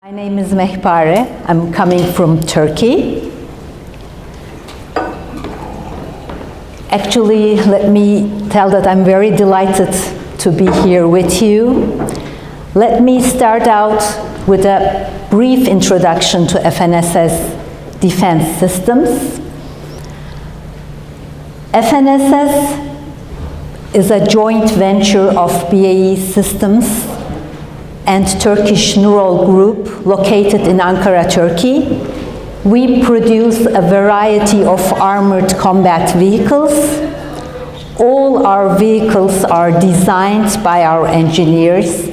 My name is Mehpare. I'm coming from Turkey. Actually, let me tell that I'm very delighted to be here with you. Let me start out with a brief introduction to FNSS defense systems. FNSS is a joint venture of BAE Systems and Turkish Neural Group located in Ankara, Turkey. We produce a variety of armored combat vehicles. All our vehicles are designed by our engineers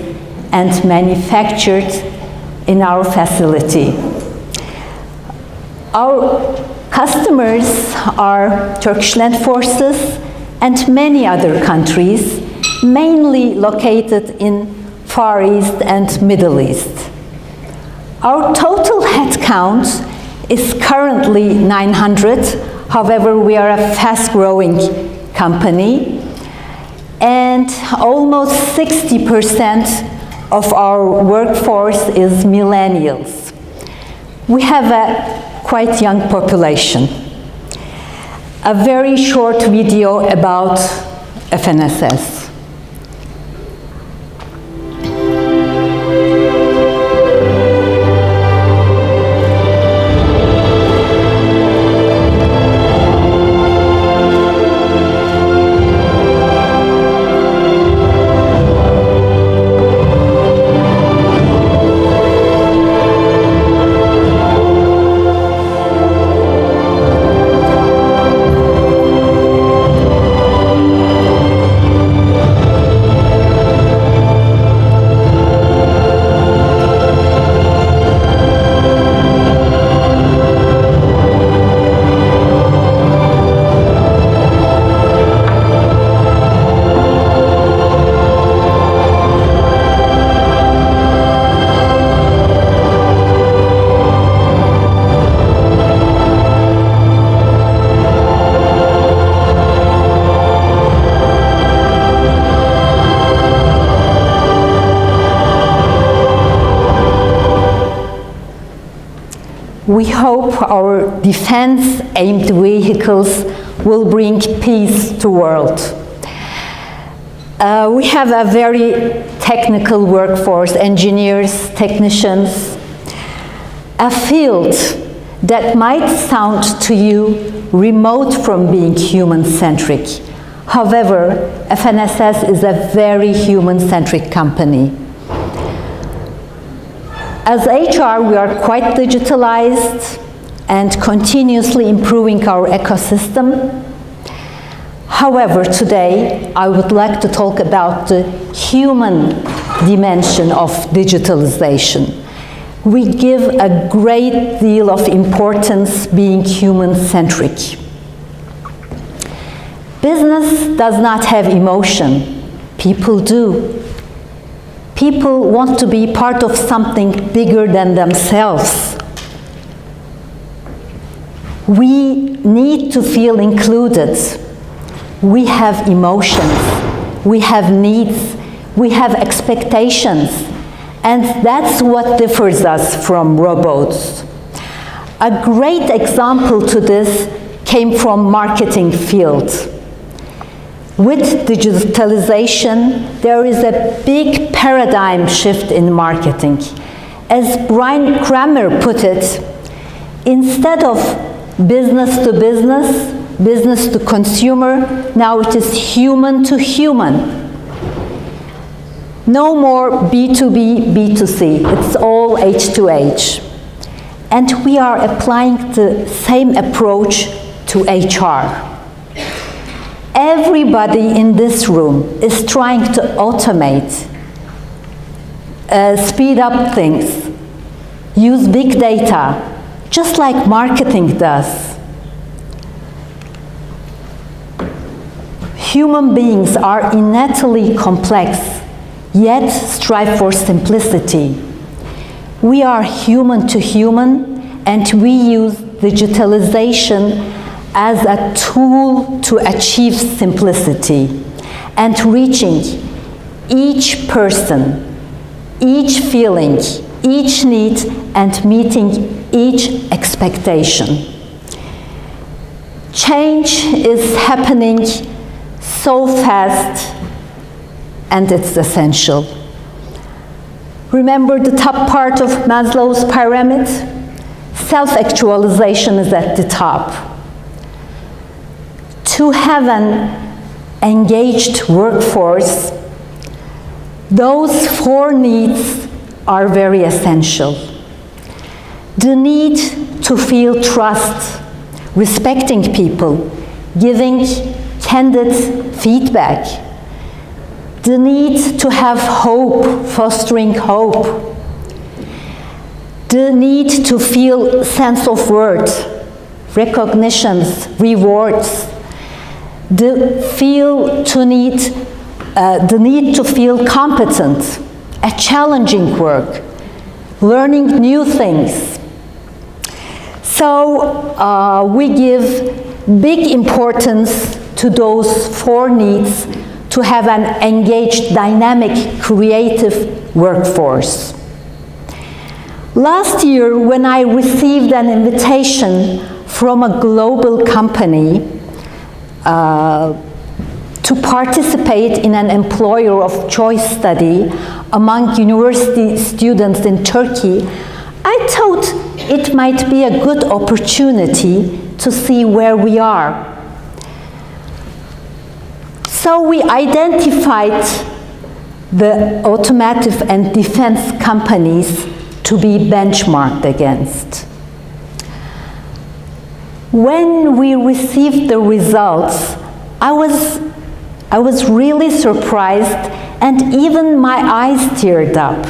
and manufactured in our facility. Our customers are Turkish Land Forces and many other countries, mainly located in Far East and Middle East. Our total headcount is currently 900. However, we are a fast-growing company, and almost 60% of our workforce is millennials. We have a quite young population. A very short video about FNSS. We hope our defense-aimed vehicles will bring peace to the world. We have a very technical workforce, engineers, technicians, a field that might sound to you remote from being human-centric. However, FNSS is a very human-centric company. As HR, we are quite digitalized and continuously improving our ecosystem. However, today, I would like to talk about the human dimension of digitalization. We give a great deal of importance being human-centric. Business does not have emotion. People do. People want to be part of something bigger than themselves. We need to feel included. We have emotions, we have needs, we have expectations, and that's what differs us from robots. A great example to this came from marketing field. With digitalization, there is a big paradigm shift in marketing. As Brian Kramer put it, instead of business to business, business to consumer, now it is human to human. No more B2B, B2C, it's all H2H. And we are applying the same approach to HR. Everybody in this room is trying to automate, speed up things, use big data, just like marketing does. Human beings are innately complex, yet strive for simplicity. We are human to human, and we use digitalization as a tool to achieve simplicity and reaching each person, each feeling, each need and meeting each expectation. Change is happening so fast, and it's essential. Remember the top part of Maslow's pyramid? Self-actualization is at the top. To have an engaged workforce, those 4 needs are very essential. The need to feel trust, respecting people, giving candid feedback. The need to have hope, fostering hope. The need to feel sense of worth, recognitions, rewards. The need to feel competent, a challenging work, learning new things. So we give big importance to those 4 needs to have an engaged, dynamic, creative workforce. Last year, when I received an invitation from a global company to participate in an employer of choice study among university students in Turkey, I thought it might be a good opportunity to see where we are. So we identified the automotive and defense companies to be benchmarked against. When we received the results, I was really surprised, and even my eyes teared up.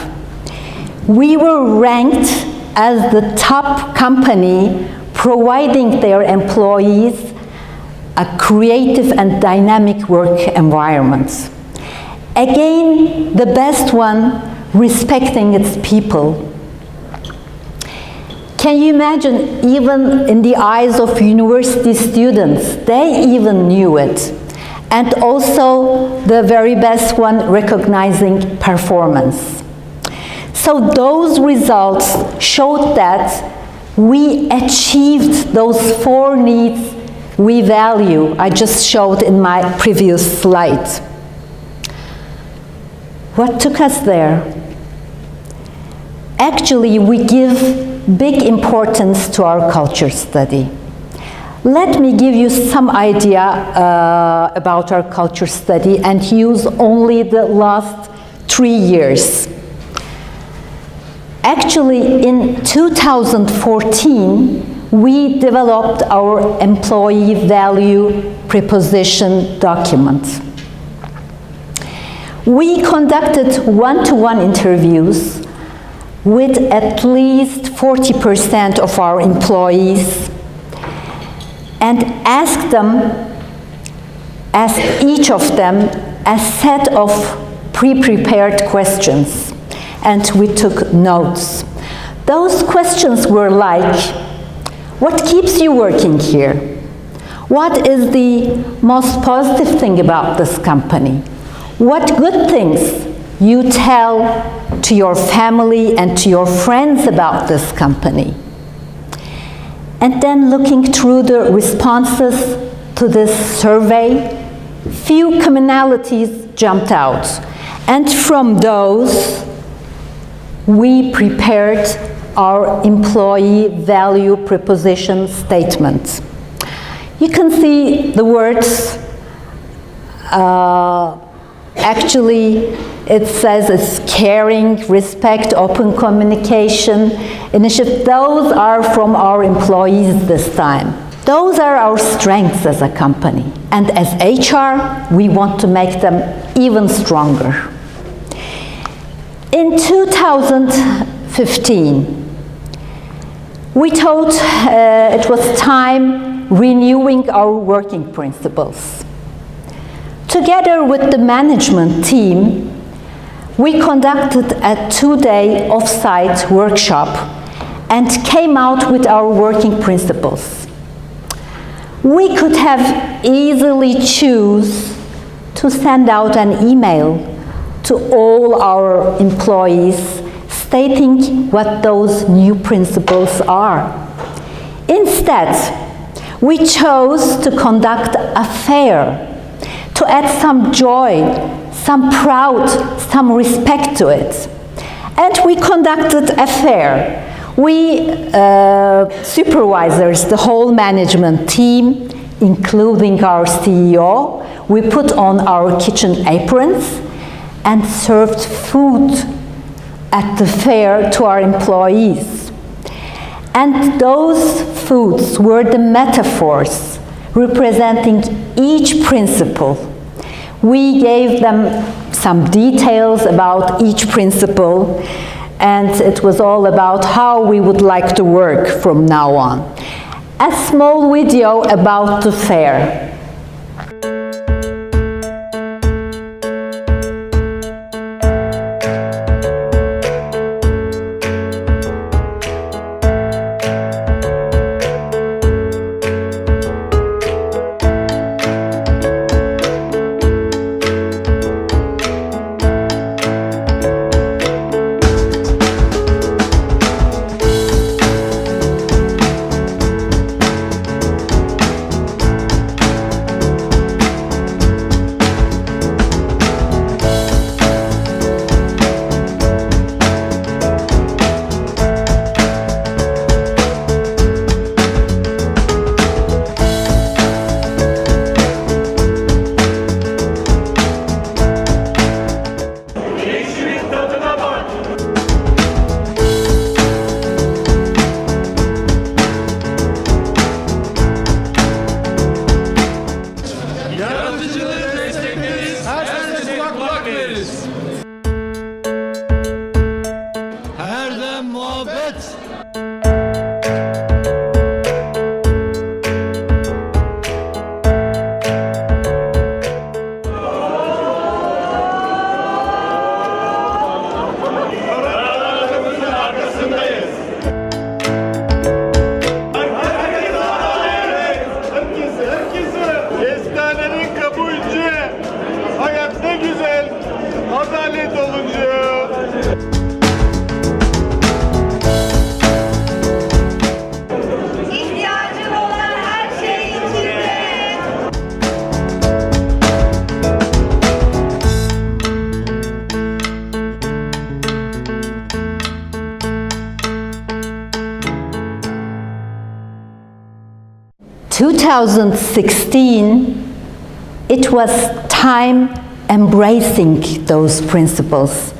We were ranked as the top company providing their employees a creative and dynamic work environment. Again, the best one, respecting its people. Can you imagine, even in the eyes of university students, they even knew it. And also the very best one, recognizing performance. So those results showed that we achieved those 4 needs we value, I just showed in my previous slide. What took us there? Actually, we give big importance to our culture study. Let me give you some idea about our culture study and use only the last 3 years. Actually, in 2014, we developed our employee value proposition document. We conducted one-to-one interviews with at least 40% of our employees and asked each of them a set of pre-prepared questions, and we took notes. Those questions were like, what keeps you working here? What is the most positive thing about this company? What good things you tell to your family and to your friends about this company? And then looking through the responses to this survey, few commonalities jumped out. And from those, we prepared our employee value proposition statement. You can see the words, actually it says it's caring, respect, open communication, initiative. Those are from our employees this time. Those are our strengths as a company. And as HR, we want to make them even stronger. In 2015, we thought it was time renewing our working principles. Together with the management team, we conducted a 2-day off-site workshop and came out with our working principles. We could have easily choose to send out an email to all our employees stating what those new principles are. Instead, we chose to conduct a fair, to add some joy, some pride, some respect to it. And we conducted a fair. We, supervisors, the whole management team, including our CEO, we put on our kitchen aprons and served food at the fair to our employees. And those foods were the metaphors representing each principle. We gave them some details about each principle, and it was all about how we would like to work from now on. A small video about the fair. In 2016, it was time embracing those principles.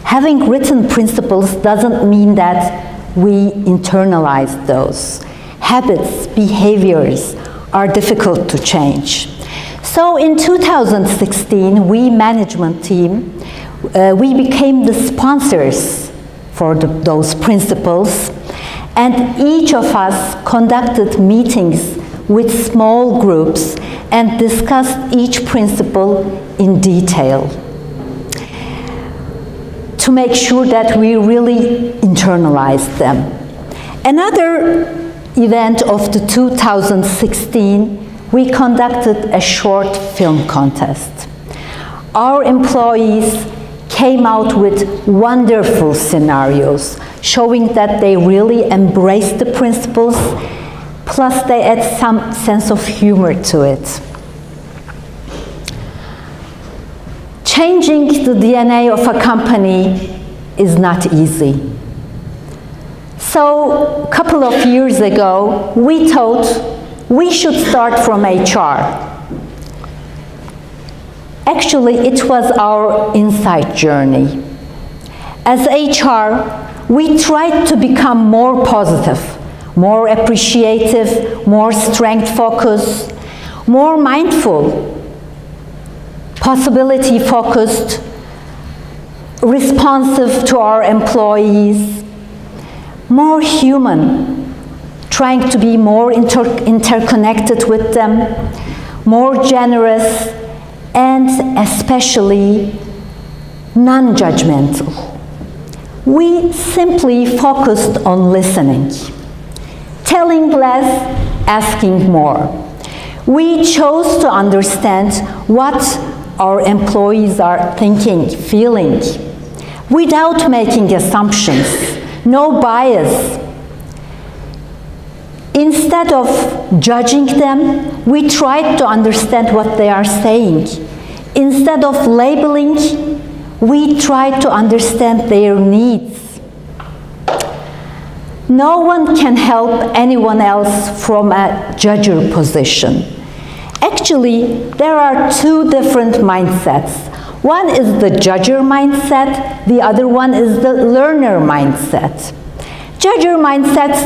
Having written principles doesn't mean that we internalize those. Habits, behaviors are difficult to change. So in 2016, we management team, we became the sponsors for those principles, and each of us conducted meetings with small groups and discussed each principle in detail to make sure that we really internalized them. Another event of the 2016, we conducted a short film contest. Our employees came out with wonderful scenarios showing that they really embraced the principles, plus they add some sense of humor to it. Changing the DNA of a company is not easy. So, a couple of years ago, we thought we should start from HR. Actually, it was our inside journey. As HR, we tried to become more positive, more appreciative, more strength-focused, more mindful, possibility-focused, responsive to our employees, more human, trying to be more interconnected with them, more generous, and especially non-judgmental. We simply focused on listening, telling less, asking more. We chose to understand what our employees are thinking, feeling. without making assumptions, no bias. Instead of judging them, we try to understand what they are saying. Instead of labeling, we try to understand their needs. No one can help anyone else from a judger position. Actually, there are two different mindsets. One is the judger mindset, the other one is the learner mindset. Judger mindset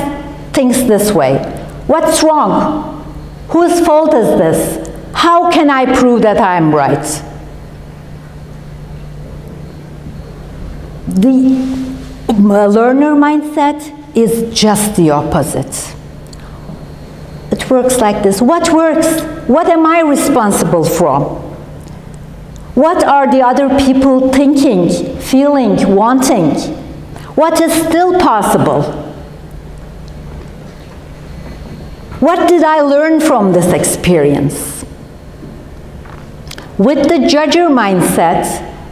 thinks this way: what's wrong? Whose fault is this? How can I prove that I'm right? The learner mindset is just the opposite. It works like this: what works? What am I responsible for? What are the other people thinking, feeling, wanting? What is still possible? What did I learn from this experience? With the judger mindset,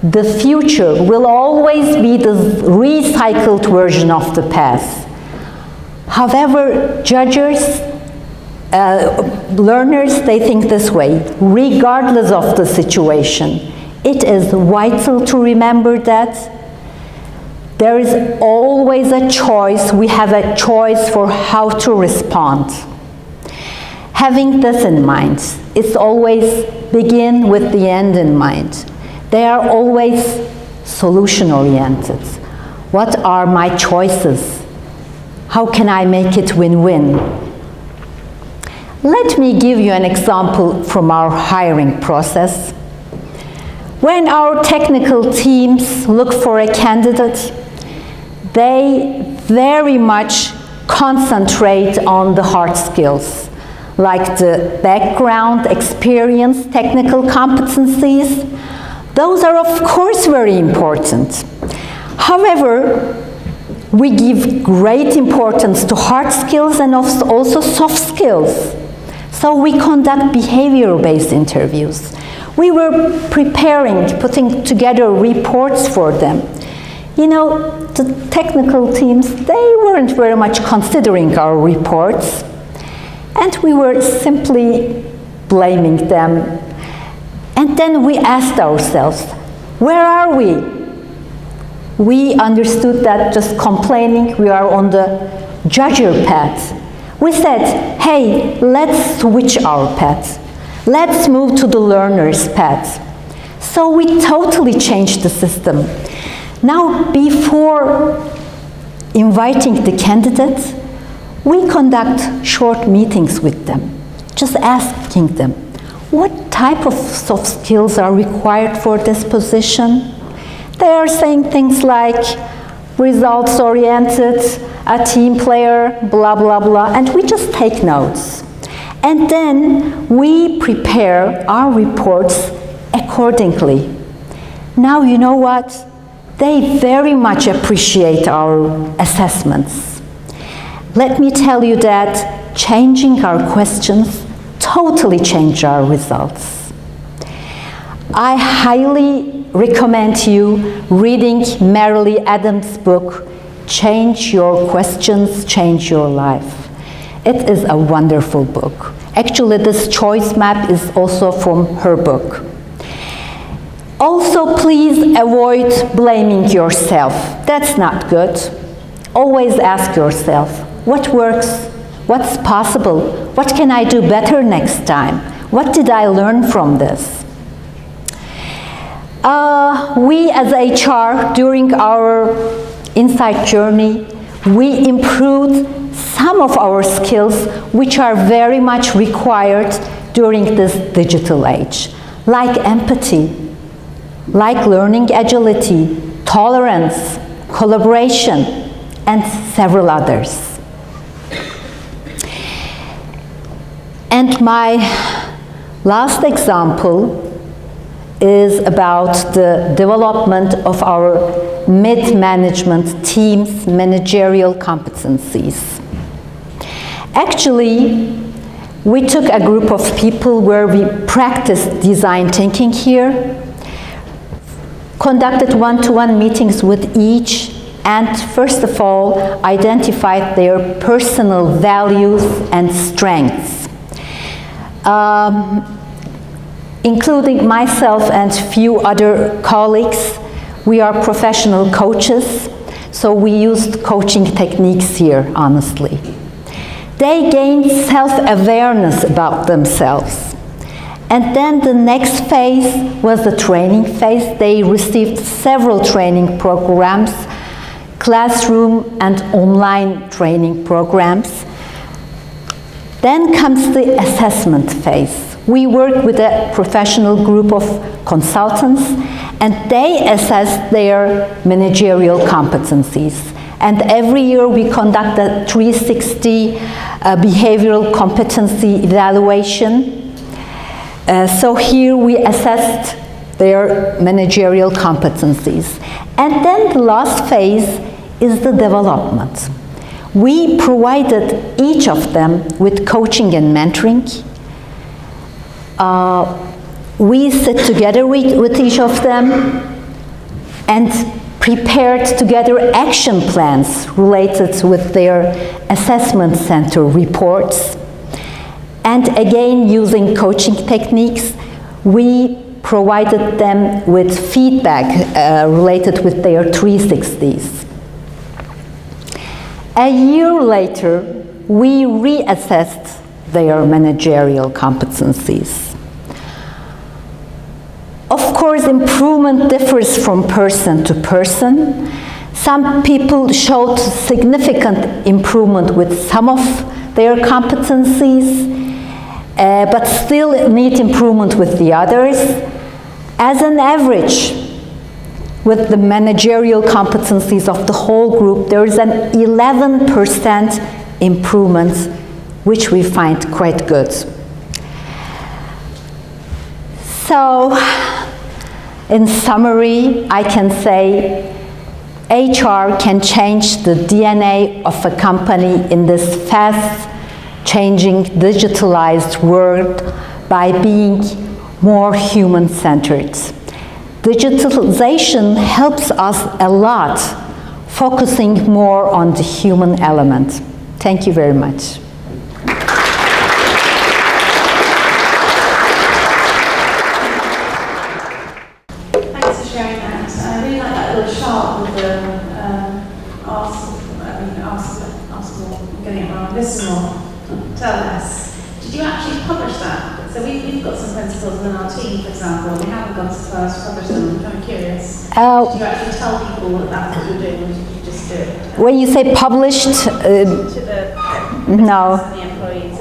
the future will always be the recycled version of the past. However, learners, they think this way: regardless of the situation, it is vital to remember that there is always a choice. We have a choice for how to respond. Having this in mind, it's always begin with the end in mind. They are always solution-oriented. What are my choices? How can I make it win-win? Let me give you an example from our hiring process. When our technical teams look for a candidate, they very much concentrate on the hard skills, like the background, experience, technical competencies. Those are, of course, very important. However, we give great importance to hard skills and also soft skills. So we conduct behavioral-based interviews. We were putting together reports for them. You know, the technical teams, they weren't very much considering our reports, and we were simply blaming them. And then we asked ourselves, where are we? We understood that just complaining, we are on the judger path. We said, hey, let's switch our path. Let's move to the learner's path. So we totally changed the system. Now, before inviting the candidates, we conduct short meetings with them, just asking them, what type of soft skills are required for this position? They are saying things like results-oriented, a team player, blah, blah, blah, and we just take notes. And then we prepare our reports accordingly. Now, you know what? They very much appreciate our assessments. Let me tell you that changing our questions totally changed our results. I highly recommend you reading Marilee Adams' book, Change Your Questions, Change Your Life. It is a wonderful book. Actually, this choice map is also from her book. Also, please avoid blaming yourself. That's not good. Always ask yourself, what works? What's possible? What can I do better next time? What did I learn from this? We as HR, during our insight journey, we improved some of our skills which are very much required during this digital age, like empathy, like learning agility, tolerance, collaboration, and several others. And my last example is about the development of our mid-management team's managerial competencies. Actually, we took a group of people where we practiced design thinking here, conducted one-to-one meetings with each, and first of all, identified their personal values and strengths. Including myself and few other colleagues, we are professional coaches, so we used coaching techniques here, honestly. They gained self-awareness about themselves. And then the next phase was the training phase. They received several training programs, classroom and online training programs. Then comes the assessment phase. We work with a professional group of consultants, and they assess their managerial competencies. And every year we conduct a 360 behavioral competency evaluation. So here we assessed their managerial competencies. And then the last phase is the development. We provided each of them with coaching and mentoring. We sit together with each of them and prepared together action plans related with their assessment center reports. And again, using coaching techniques, we provided them with feedback related with their 360s. A year later, we reassessed their managerial competencies. Of course, improvement differs from person to person. Some people showed significant improvement with some of their competencies, but still need improvement with the others. As an average, with the managerial competencies of the whole group, there is an 11% improvement, which we find quite good. So, in summary, I can say HR can change the DNA of a company in this fast-changing, digitalized world by being more human-centered. Digitalization helps us a lot, focusing more on the human element. Thank you very much. Thanks for sharing that. I really like that little chart with the ask more, I'm getting it wrong, listen more, tell less. Did you actually publish that? So we've got some principles in our team, for example. We haven't gone so far as to publish them. I'm kind of curious. Did you actually tell people that that's what you're doing, or did you just do it? When you say published, to the no. The employees.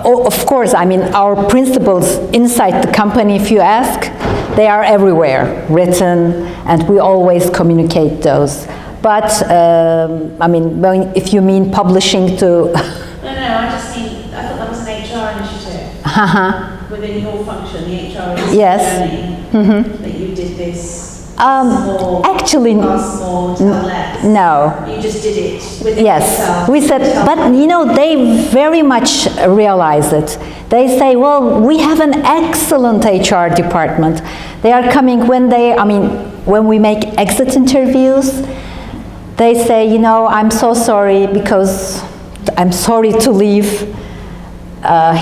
Of course, I mean, our principles inside the company, if you ask, they are everywhere, written, and we always communicate those. But, I mean, if you mean publishing to... No, I just mean, I thought that was an HR initiative. Within your function, the HR journey, that you did this more, actually, ask more, tell less. No. You just did it within yes. yourself. We said, but you know, they very much realize it. They say, well, we have an excellent HR department. They are coming when we make exit interviews, they say, you know, I'm so sorry because I'm sorry to leave.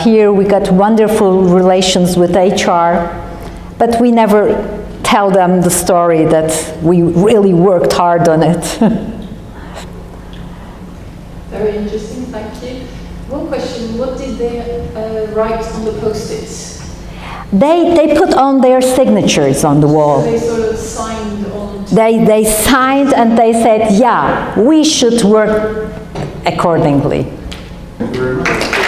Here we got wonderful relations with HR, but we never tell them the story that we really worked hard on it. Very interesting, thank you. One question, what did they write on the post-its? They put on their signatures on the wall. So they sort of signed on to... They signed and they said, yeah, we should work accordingly. Thank you very much.